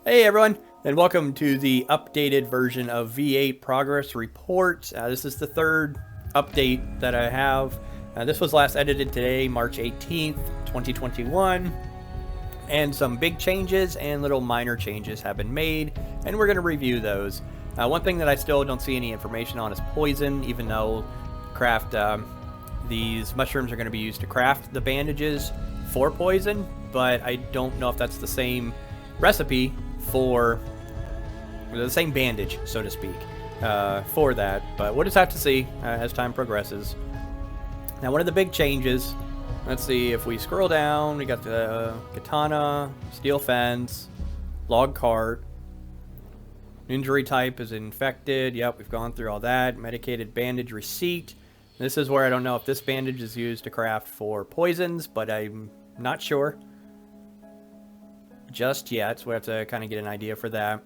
Hey everyone, and welcome to the updated version of V8 Progress Report. This is the third update that I have. This was last edited today, March 18th, 2021. And some big changes and little minor changes have been made, and we're going to review those. One thing that I still don't see any information on is poison, even though these mushrooms are going to be used to craft the bandages for poison, but I don't know if that's the same recipe for the same bandage, so to speak, for that. But we'll just have to see as time progresses. Now, one of the big changes, let's see, if we scroll down, we got the katana, steel fence, log cart, injury type is infected. Yep, we've gone through all that. Medicated bandage receipt. This is where I don't know if this bandage is used to craft for poisons, but I'm not sure just yet, so we have to kind of get an idea for that.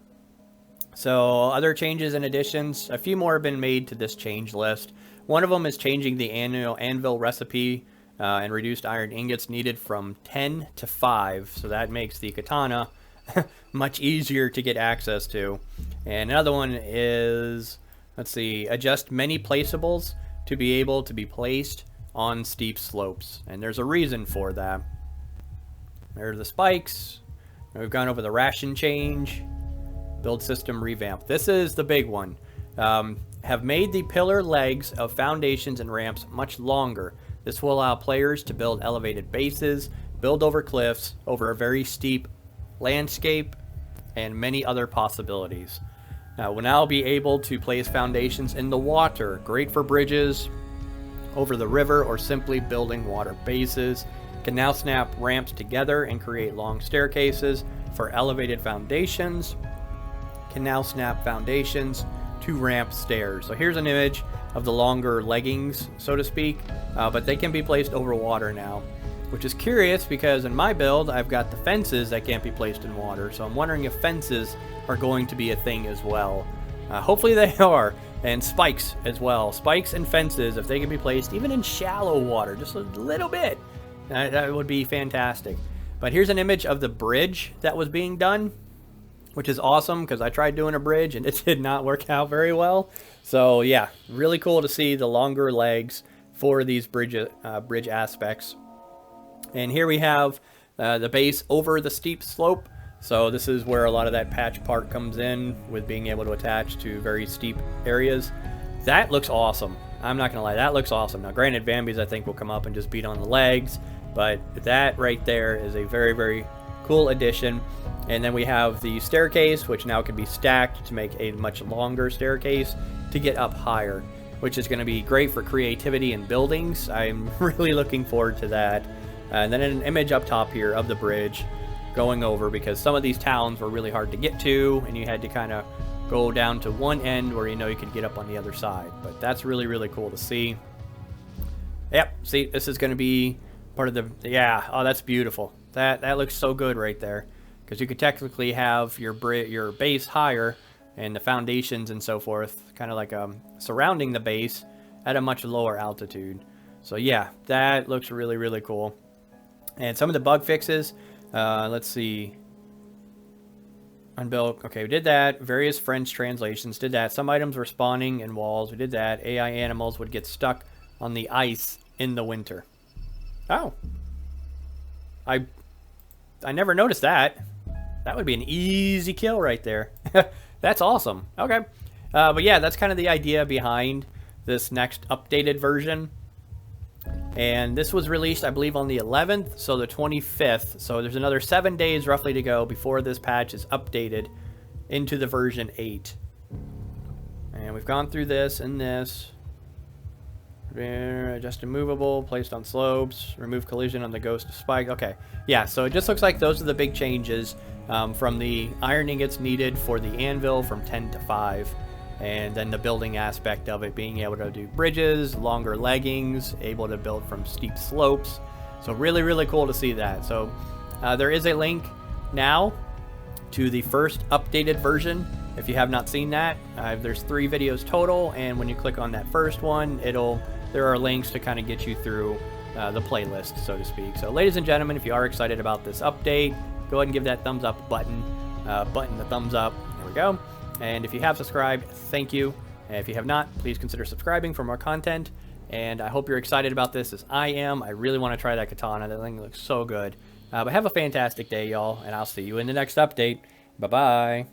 So other changes and additions, a few more have been made to this change list. One of them is changing the anvil recipe and reduced iron ingots needed from 10 to 5, so that makes the katana much easier to get access to. And another one is, let's see, adjust many placeables to be able to be placed on steep slopes, and there's a reason for that. There's the spikes. We've gone over the ration change, build system revamp. This is the big one. Have made the pillar legs of foundations and ramps much longer. This will allow players to build elevated bases, build over cliffs, over a very steep landscape, and many other possibilities. We'll now be able to place foundations in the water, great for bridges, over the river, or simply building water bases. Can now snap ramps together and create long staircases for elevated foundations. Can now snap foundations to ramp stairs. So here's an image of the longer leggings, so to speak, but they can be placed over water now, which is curious because in my build I've got the fences that can't be placed in water, so I'm wondering if fences are going to be a thing as well. Hopefully they are, and spikes as well. Spikes and fences, if they can be placed even in shallow water, just a little bit, that would be fantastic. But here's an image of the bridge that was being done, which is awesome because I tried doing a bridge and it did not work out very well. So yeah, really cool to see the longer legs for these bridge aspects. And here we have the base over the steep slope. So this is where a lot of that patch part comes in, with being able to attach to very steep areas. That looks awesome. I'm not gonna lie, that looks awesome. Now granted, Bambi's I think will come up and just beat on the legs, but that right there is a very, very cool addition. And then we have the staircase, which now can be stacked to make a much longer staircase to get up higher, which is going to be great for creativity in buildings. I'm really looking forward to that. And then an image up top here of the bridge going over, because some of these towns were really hard to get to, and you had to kind of go down to one end where you know you could get up on the other side. But that's really, really cool to see. Yep, see, this is going to be part of the, yeah, oh, that's beautiful. That looks so good right there, because you could technically have your base higher and the foundations and so forth kind of like surrounding the base at a much lower altitude. So yeah, that looks really, really cool. And some of the bug fixes, let's see. Unbuilt, okay, we did that. Various French translations did that. Some items were spawning in walls, we did that. AI animals would get stuck on the ice in the winter. Oh. I never noticed that. That would be an easy kill right there. That's awesome. Okay. But yeah, that's kind of the idea behind this next updated version. And this was released, I believe, on the 11th, so the 25th. So there's another 7 days roughly to go before this patch is updated into the version 8. And we've gone through this and this. Adjust immovable, placed on slopes, remove collision on the ghost spike. Okay, yeah, so it just looks like those are the big changes from the iron ingots needed for the anvil from 10 to 5, and then the building aspect of it, being able to do bridges, longer leggings, able to build from steep slopes. So really, really cool to see that. So there is a link now to the first updated version. If you have not seen that, there's 3 videos total, and when you click on that first one, there are links to kind of get you through the playlist, so to speak. So ladies and gentlemen, if you are excited about this update, go ahead and give that thumbs up button. button, the thumbs up. There we go. And if you have subscribed, thank you. And if you have not, please consider subscribing for more content. And I hope you're excited about this as I am. I really want to try that katana. That thing looks so good. But have a fantastic day, y'all, and I'll see you in the next update. Bye-bye.